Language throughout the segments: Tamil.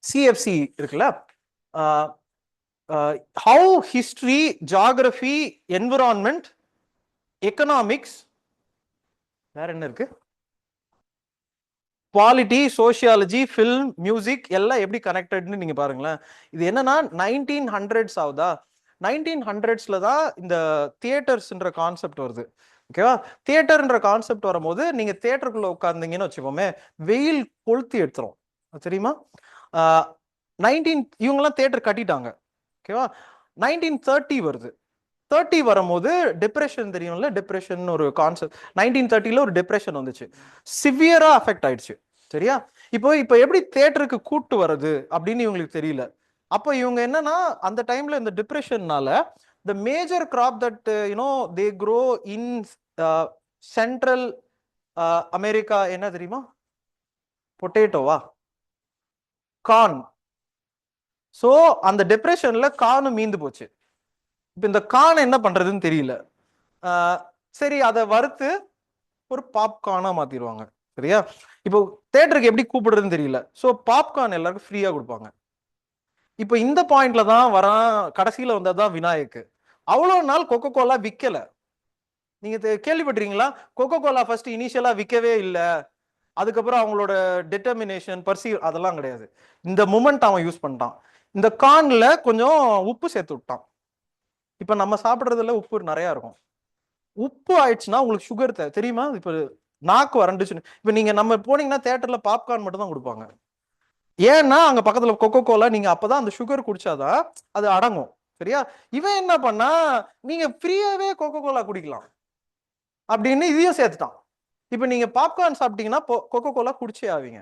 சிஎஃப்சி இருக்குல்ல, how history, geography, environment, economics, வேற என்ன இருக்கு, பாலிட்டி, சோசியாலஜி, ஃபில்ம், மியூசிக் எல்லாம் எப்படி கனெக்டட்னு நீங்க பாருங்களேன். இது என்னன்னா 1900s ஆகுதா, 1900sல தான் இந்த தியேட்டர்ஸ்ன்ற கான்செப்ட் வருது. ஓகேவா? தியேட்டர்ன்ற கான்செப்ட் வரும்போது நீங்க தியேட்டருக்குள்ள உட்கார்ந்தீங்கன்னு வச்சுக்கோமே, வெயில் கொளுத்தி எடுத்துரும். தெரியுமா? 19 இவங்கெல்லாம் தியேட்டர் கட்டிட்டாங்க. ஓகேவா? 1930 வருது. 30 வரும்போது டிப்ரெஷன் தெரியும்ல, டிப்ரெஷன் ஒரு கான்செப்ட். 1930ல ஒரு டிப்ரெஷன் வந்துச்சு, சிவியரா அஃபெக்ட் ஆயிடுச்சு. சரியா? இப்போ எப்படி தியேட்டருக்கு கூட்டு வர்றது அப்படின்னு இவங்களுக்கு தெரியல. அப்போ இவங்க என்னன்னா அந்த டைம்ல இந்த டிப்ரெஷன்னால the major crop that they grow in central America என்ன தெரியுமா? பொட்டேட்டோவா, கார்ன். சோ அந்த டிப்ரெஷன்ல கார்னும் மீந்து போச்சு. இப்ப இந்த கார்ன் என்ன பண்றதுன்னு தெரியல. சரி, அதை வறுத்து ஒரு பாப்கார்னா மாத்திடுவாங்க. சரியா? இப்போ தியேட்டருக்கு எப்படி கூப்பிடுறதுன்னு தெரியல. ஸோ பாப்கார்ன் எல்லாருக்கும் ஃப்ரீயா கொடுப்பாங்க. இப்போ இந்த பாயிண்ட்ல தான் வரான், கடைசியில வந்ததுதான் விநாயக். அவ்வளவு நாள் கொக்கோ கோலா விற்கல. நீங்க கேள்விப்பட்டிருக்கீங்களா? கொக்கோ கோலா ஃபர்ஸ்ட் இனிஷியலா விற்கவே இல்லை. அதுக்கப்புறம் அவங்களோட டிட்டர்மினேஷன், பர்சீவ் அதெல்லாம் கிடையாது. இந்த மூமெண்ட் அவன் யூஸ் பண்ணிட்டான். இந்த கார்ன்ல கொஞ்சம் உப்பு சேர்த்து விட்டான். இப்ப நம்ம சாப்பிட்றதுல உப்பு நிறைய இருக்கும். உப்பு ஆயிடுச்சுன்னா உங்களுக்கு சுகர் தெரியுமா? இப்ப நாக்கு வறண்டுச்சுன்னு, இப்ப நீங்க நம்ம போனீங்கன்னா தியேட்டர்ல பாப்கார்ன் மட்டும் தான் கொடுப்பாங்க. ஏன்னா அங்க பக்கத்துல கொக்கோ கோலா, நீங்க அப்பதான் அந்த சுகர் குடிச்சாதான் அது அடங்கும். சரியா? இவன் என்ன பண்ணா, நீங்க ஃப்ரீயாவே கொக்கோ கோலா குடிக்கலாம் அப்படின்னு இதையும் சேர்த்துட்டான். இப்ப நீங்க பாப்கார்ன் சாப்பிட்டீங்கன்னா கொக்கோ கோலா குடிச்சே ஆவீங்க.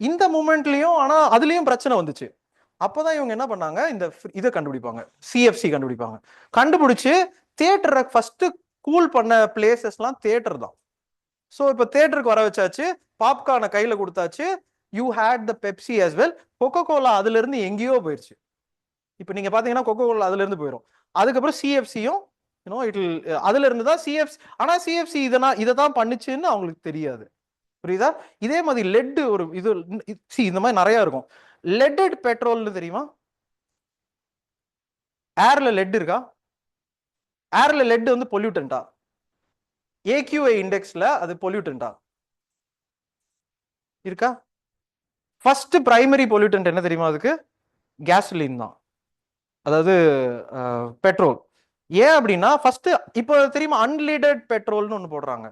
இந்த மூமெண்ட்லயும் ஆனா அதுலயும் பிரச்சனை வந்துச்சு. அப்பதான் இவங்க என்ன பண்ணாங்க, இந்த இதை கண்டுபிடிப்பாங்க, சிஎஃப்சி கண்டுபிடிப்பாங்க. கண்டுபிடிச்சு தியேட்டரை ஃபர்ஸ்ட் கூல் பண்ண பிளேசஸ்லாம் தியேட்டர் தான். ஸோ இப்போ தியேட்டருக்கு வர வச்சாச்சு, பாப்கார்னை கையில கொடுத்தாச்சு, you hate the Pepsi as well. Coca-Cola அதுல இருந்து எங்கேயோ போயிடுச்சு. இப்போ நீங்க பாத்தீங்கன்னா கொக்கோ கோலா அதுல இருந்து போயிடும். அதுக்கப்புறம் சிஎஃப்சியும் அதுல இருந்து தான் சிஎஃப்சி. ஆனா சிஎஃப்சி இதை தான் பண்ணுச்சுன்னு அவங்களுக்கு தெரியாது. புரியுதா? இதே மாதிரி லெட் ஒரு இது இந்த மாதிரி நிறைய இருக்கும். லெட்டட் பெட்ரோல்னு தெரியுமா? ஏர்ல லெட் இருக்கா? ஏர்ல லெட் வந்து பொல்யூட்டன்டா? ஏக்யூஐ இண்டெக்ஸ்ல அது பொல்யூட்டன்டா இருக்கா? ஃபர்ஸ்ட் பிரைமரி பொல்யூட்டன்ட் என்ன தெரியுமா? அதுக்கு கேஸ்லின் தான், அதாவது பெட்ரோல். ஏன் அப்படின்னா ஃபர்ஸ்ட் இப்போ தெரியுமா அன்லீடட் பெட்ரோல்னு ஒன்று போடுறாங்க,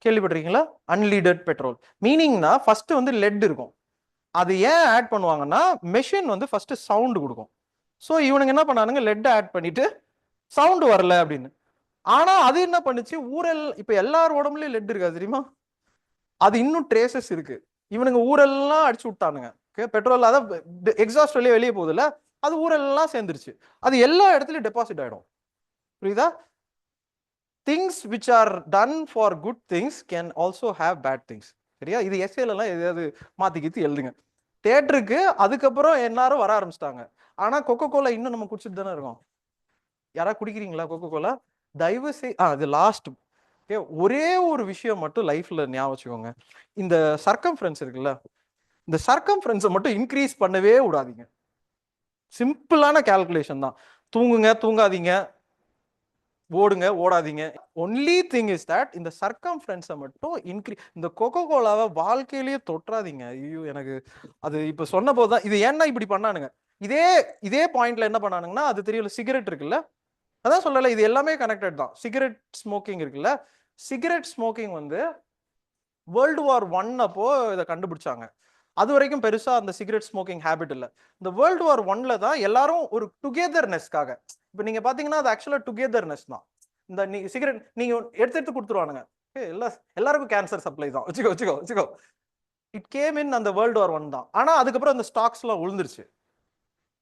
கேள்விப்பட்டிருக்கீங்களா? அன்லீடட் பெட்ரோல் மீனிங்னா ஃபர்ஸ்ட் வந்து லெட் இருக்கும். அது ஏன் ஆட் பண்ணுவாங்கன்னா மெஷின் வந்து ஃபர்ஸ்ட் சவுண்ட் கொடுக்கும். ஸோ இவனுங்க என்ன பண்ணானுங்க, லெட் ஆட் பண்ணிட்டு சவுண்ட் வரல அப்படின்னு. ஆனா அது என்ன பண்ணுச்சு, ஊரல் இப்ப எல்லார் உடம்புலயும் லெட் இருக்கா தெரியுமா? அது இன்னும் ட்ரேசஸ் இருக்கு. இவனுங்க ஊரெல்லாம் அடிச்சு விட்டானுங்க. பெட்ரோல் அதான் எக்ஸாஸ்ட் வெளியே வெளியே போகுதுல்ல, அது ஊரெல்லாம் சேர்ந்துருச்சு. அது எல்லா இடத்துலயும் டெபாசிட் ஆயிடும். புரியுதா? Things which are done for good things can also have bad things. சரியா? இது எஸ்ஏல எல்லாம் எதையாவது மாத்தி கீத்தி எழுதுங்க. தேட்டருக்கு அதுக்கப்புறம் எல்லாரும் வர ஆரம்பிச்சிட்டாங்க. ஆனா கொக்கோ கோலா இன்னும் நம்ம குடிச்சிட்டு தானே இருக்கோம். யாராவது குடிக்கிறீங்களா கொக்கோ கோலா? தயவு செய் அது லாஸ்ட். ஒரே ஒரு விஷயம் மட்டும் லைஃப்ல ஞாபகம் வச்சுக்கோங்க, இந்த சர்க்கம்ஃபரன்ஸ் இருக்குல்ல, இந்த சர்க்கம்ஃபரன்ஸை மட்டும் இன்க்ரீஸ் பண்ணவே விடாதீங்க. சிம்பிளான கால்குலேஷன் தான். தூங்குங்க, தூங்காதீங்க, ஓடுங்க, ஓடாதீங்க. ஒன்லி திங் இஸ் தட் இந்த சர்க்கம்ஃபரன்ஸை மட்டும் இந்த கொக்கோ கோலாவை வாழ்க்கையிலேயே தொற்றாதீங்க. ஐயோ, எனக்கு அது இப்ப சொன்ன போதுதான் இது ஏன்னா இப்படி பண்ணானுங்க. இதே பாயிண்ட்ல என்ன பண்ணானுங்கன்னா, அது தெரியல, சிகரெட் இருக்குல்ல, அதான் சொல்லல, இது எல்லாமே கனெக்டட் தான். சிகரெட் ஸ்மோக்கிங் இருக்குல்ல, சிகரெட் ஸ்மோக்கிங் வந்து வேர்ல்டு வார் 1 அப்போ இதை கண்டுபிடிச்சாங்க. அது வரைக்கும் பெருசா அந்த சிகரெட் ஸ்மோக்கிங் ஹேபிட் இல்லை. இந்த வேர்ல்டு வார் 1ல தான் எல்லாரும் ஒரு டுகெதர்னஸ்க்காக, இப்போ நீங்க பாத்தீங்கன்னா அது ஆக்சுவலா டுகெதர்னஸ் தான். இந்த சிகரெட் நீங்க எடுத்து கொடுத்துருவானுங்க, எல்லாருக்கும் கேன்சர் சப்ளை தான், வச்சுக்கோ. இட் கேம் இன் அந்த வேர்ல்டு வார் 1 தான். ஆனா அதுக்கப்புறம் அந்த ஸ்டாக்ஸ் எல்லாம் விழுந்துருச்சு.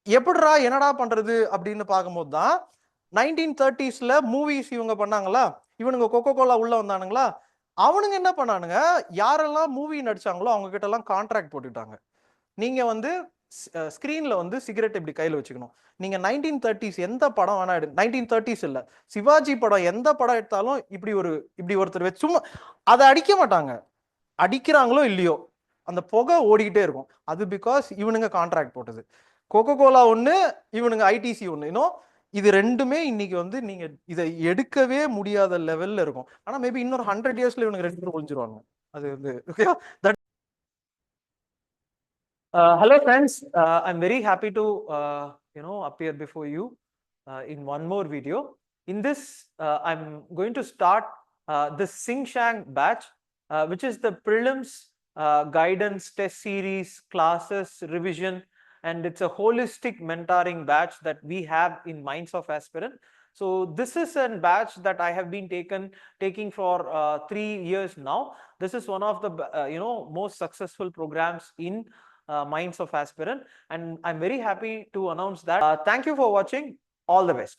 எப்படிடா என்னடா பண்றது அப்படின்னு பார்க்கும்போது தான் 1930sல மூவிஸ் இவங்க பண்ணாங்களா, இவனுங்க கொக்கோ கோலா உள்ள வந்தானுங்களா, அவனுங்க என்ன பண்ணானுங்க, யாரெல்லாம் மூவி நடிச்சாங்களோ அவங்க கிட்ட எல்லாம் கான்ட்ராக்ட் போட்டுட்டாங்க. நீங்க வந்து ஸ்கிரீன்ல வந்து சிகரெட் இப்படி கையில வச்சுக்கணும். நீங்க 1930s எந்த படம் வேணா 1930s இல்ல, சிவாஜி படம் எந்த படம் எடுத்தாலும் இப்படி ஒருத்தர் வச்சு சும்மா அதை அடிக்க மாட்டாங்க. அடிக்கிறாங்களோ இல்லையோ, அந்த புகை ஓடிக்கிட்டே இருக்கும். அது பிகாஸ் இவனுங்க கான்ட்ராக்ட் போட்டது. கோகோ கோலா ஒன்று, இவனுங்க ஐடிசி ஒன்று. இன்னும் இது ரெண்டுமே இன்னைக்கு வந்து நீங்க இதை எடுக்கவே முடியாத லெவல்ல இருக்கும். ஆனா மேபி இன்னொரு 100 இயர்ஸ்ல இவனுக்கு ரெண்டு பேரும் ஒழிஞ்சிருவாங்க. அது வந்து that hello friends, I'm very happy to appear before you in one more video. In this, I'm going to start the Sing Shang batch, which is the prelims guidance test series, classes, revision, and it's a holistic mentoring batch that we have in Minds of Aspirant. So this is a batch that I have been taking for 3 years now. This is one of the most successful programs in Minds of Aspirant, and I'm very happy to announce that. Thank you for watching. All the best.